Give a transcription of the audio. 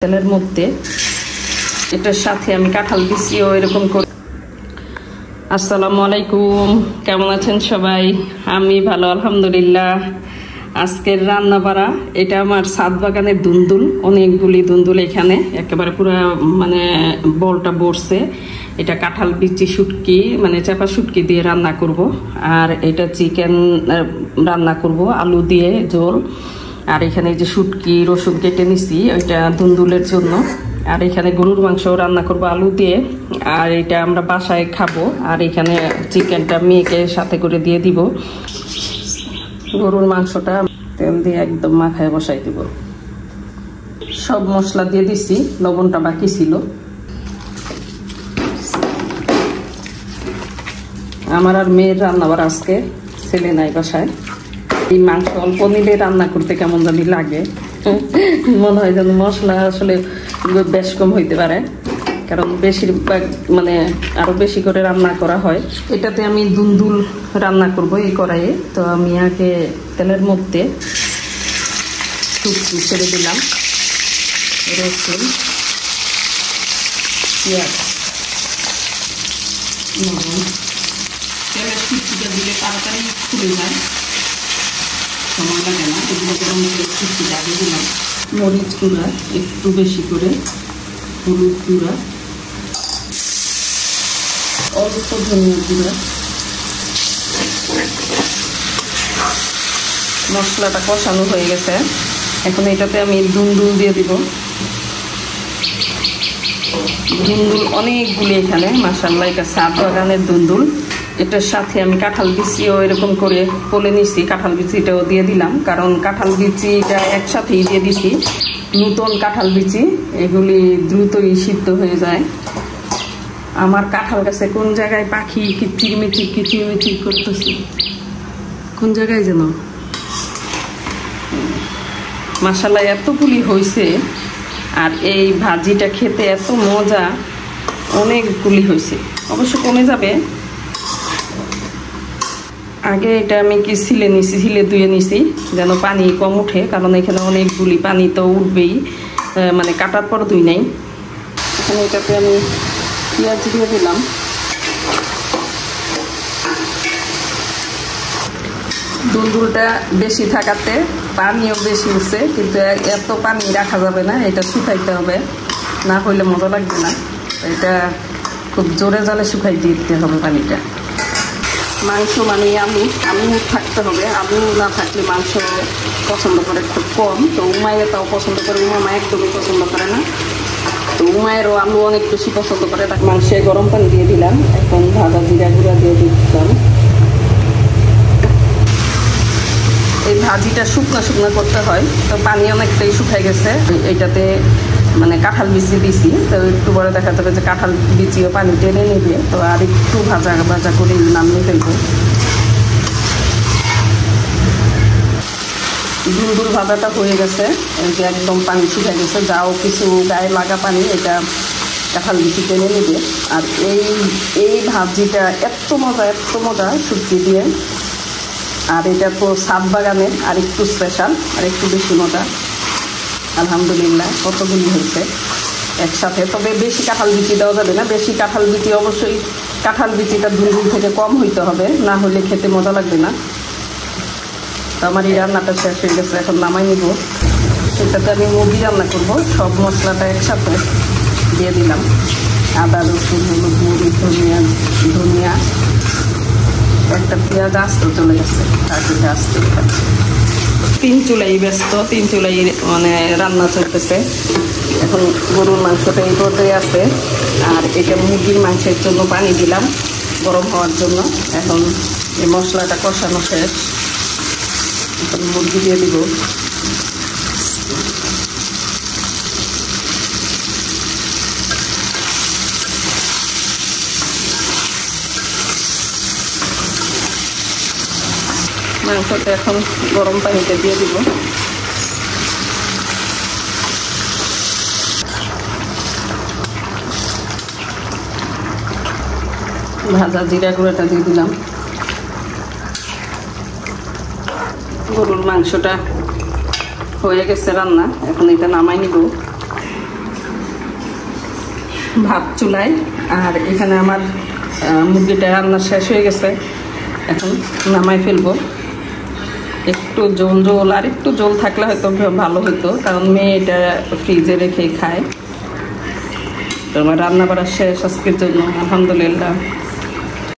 তেলের মধ্যে এটার সাথে আমি কাঁঠাল বিচিও এরকম করে। আসসালামু আলাইকুম, কেমন আছেন সবাই? আমি ভালো আলহামদুলিল্লাহ। আজকের রান্না বাড়া এটা আমার ছাদ বাগানের দুন্দুল, অনেকগুলি দুন্দুল এখানে একেবারে পুরো মানে বলটা বসছে। এটা কাঁঠাল বিচি শুটকি মানে চাপা শুটকি দিয়ে রান্না করব, আর এটা চিকেন রান্না করব আলু দিয়ে ঝোল। আর এখানে যে শুটকি রসুন কেটে নিছি ওইটা দুন্দুলের জন্য। আর এখানে গরুর মাংস রান্না করব আলু দিয়ে, আর এটা আমরা বাসায় খাবো। আর এখানে চিকেনটা মেয়েকে সাথে করে দিয়ে দিব। গরুর মাংসটা তেল দিয়ে একদম মাখায় বসাই দিব। সব মশলা দিয়ে দিছি, লবণটা বাকি ছিল। আমার আর মেয়ের রান্নাবার আজকে, ছেলে নাই বাসায়। এই মাংস অল্প নিলে রান্না করতে কেমন জানি লাগে, মনে হয় যেন মশলা আসলে বেশ কম হইতে পারে, কারণ বেশিরভাগ মানে আরো বেশি করে রান্না করা হয়। এটাতে আমি দুন্দুল রান্না করব এই কড়াইয়ে। তো আমি আগে তেলের মধ্যে শুটকি ছেড়ে দিলাম, রসুন, পেঁয়াজ, তেলের শুটকিটা দিলে তাড়াতাড়ি খুলে যায়, সময় লাগে না। এগুলো গরম করে শুটকিটা আগে দিলাম। মরিচ গুঁড়া একটু বেশি করে, হলুদ গুঁড়া, অল্প ধনিয়া গুঁড়া। মশলাটা কষানো হয়ে গেছে, এখন এটাতে আমি দুন্দুল দিয়ে দিব। দুন্দুল অনেকগুলি এখানে, মাশাআল্লাহ, এটা ছাদ বাগানের দুন্দুল। এটার সাথে আমি কাঁঠাল বিচিও এরকম করে কোলে নিছি, কাঁঠাল বিচিটাও দিয়ে দিলাম, কারণ কাঁঠাল বিচিটা একসাথেই দিয়ে দিছি। নতুন কাঁঠাল বিচি, এগুলি দ্রুতই সিদ্ধ হয়ে যায়। আমার কাঁঠাল গাছে কোন জায়গায় পাখি কিচিরমিচির করতেছে, কোন জায়গায় যেন। মাশাআল্লাহ এতগুলি হয়েছে, আর এই ভাজিটা খেতে এত মজা, অনেকগুলি হয়েছে। অবশ্য কমে যাবে। আগে এটা আমি কি ছিলে ধুয়ে নিছি যেন পানি কম উঠে, কারণ এখানে অনেকগুলি পানি তো উঠবেই, মানে কাটার পর ধুই নাই। এখানে এটাতে আমি পেঁয়াজ দিয়ে দিলাম। দুন্দুলটা বেশি থাকাতে পানিও বেশি উঠছে, কিন্তু এত পানি রাখা যাবে না, এটা শুকাইতে হবে, না হইলে মজা লাগবে না। এটা খুব জোরে জালে শুকাই দিতে হবে পানিটা। মাংস মানে আলু থাকতে হবে, আলু না থাকলে মাংস পছন্দ করে খুব কম। তো উমাইয়ে তাও পছন্দ করে, উমা একদমই পছন্দ করে না। তো উমায়েরও আলু অনেক বেশি পছন্দ করে। তাকে মাংসে গরম পানি দিয়ে দিলাম, এখন ভাজা জিরা গুঁড়া দিয়ে দিলাম। এই ভাজিটা শুকনা করতে হয়, তো পানি অনেকটাই শুকাই গেছে। এইটাতে মানে কাঁঠাল বিচি দিছি, তো একটু পরে দেখা যাবে যে কাঁঠাল বিচিও পানি টেনে নেবে। তো আর একটু ভাজা করে নামিয়ে ফেলবো। দুন্দুল ভাজাটা হয়ে গেছে, এই যে একদম পানি শুকাই গেছে, যাও কিছু গায়ে লাগা পানি এটা কাঁঠাল বিচি টেনে নেবে। আর এই ভাজিটা এত মজা শুটকি দিয়ে। আর এটা তো ছাদ বাগানের আর একটু স্পেশাল, আর একটু বেশি মজা। আলহামদুলিল্লাহ কতগুলি হয়েছে একসাথে। তবে বেশি কাঁঠাল বিচি দেওয়া যাবে না, বেশি কাঁঠাল বিচি অবশ্যই কাঁঠাল বিচিটা দুন্দুল থেকে কম হইতে হবে, না হলে খেতে মজা লাগবে না। তো আমার এই রান্নাটা শেষ হয়ে গেছে, এখন নামাই নিব। সেটাতে আমি মুরগি রান্না করব। সব মশলাটা একসাথে দিয়ে দিলাম, আদা, রসুন, হলুদ, মরিচ, ধনিয়া। একটা পেঁয়াজ আস্ত চলে গেছে, তারপরে আস্তে খাচ্ছি। 3 চুলাই ব্যস্ত, 3 চুলাই মানে রান্না চলতেছে। এখন গরুর মাংসটা এই পর্যায়ে আছে, আর এটা মুরগির মাংসের জন্য পানি দিলাম গরম হওয়ার জন্য। এখন এই মশলাটা কষানো শেষ, এখন মুরগি দিয়ে দিব। মাংসটা এখন গরম পানিতে দিয়ে দিব। ভাজা জিরা গুঁড়াটা দিয়ে দিলাম। গরুর মাংসটা হয়ে গেছে রান্না, এখন এটা নামাই নিব। ভাত চুলায়, আর এখানে আমার মুরগিটা রান্না শেষ হয়ে গেছে। এখন নামাই ফেলবো। একটু জোল জোল, আর একটু জোল থাকলে হয়তো ভালো হতো, কারণ মেয়ে এটা ফ্রিজে রেখে খায়। তো আমার রান্না করা শেষ আজকের জন্য, আলহামদুলিল্লাহ।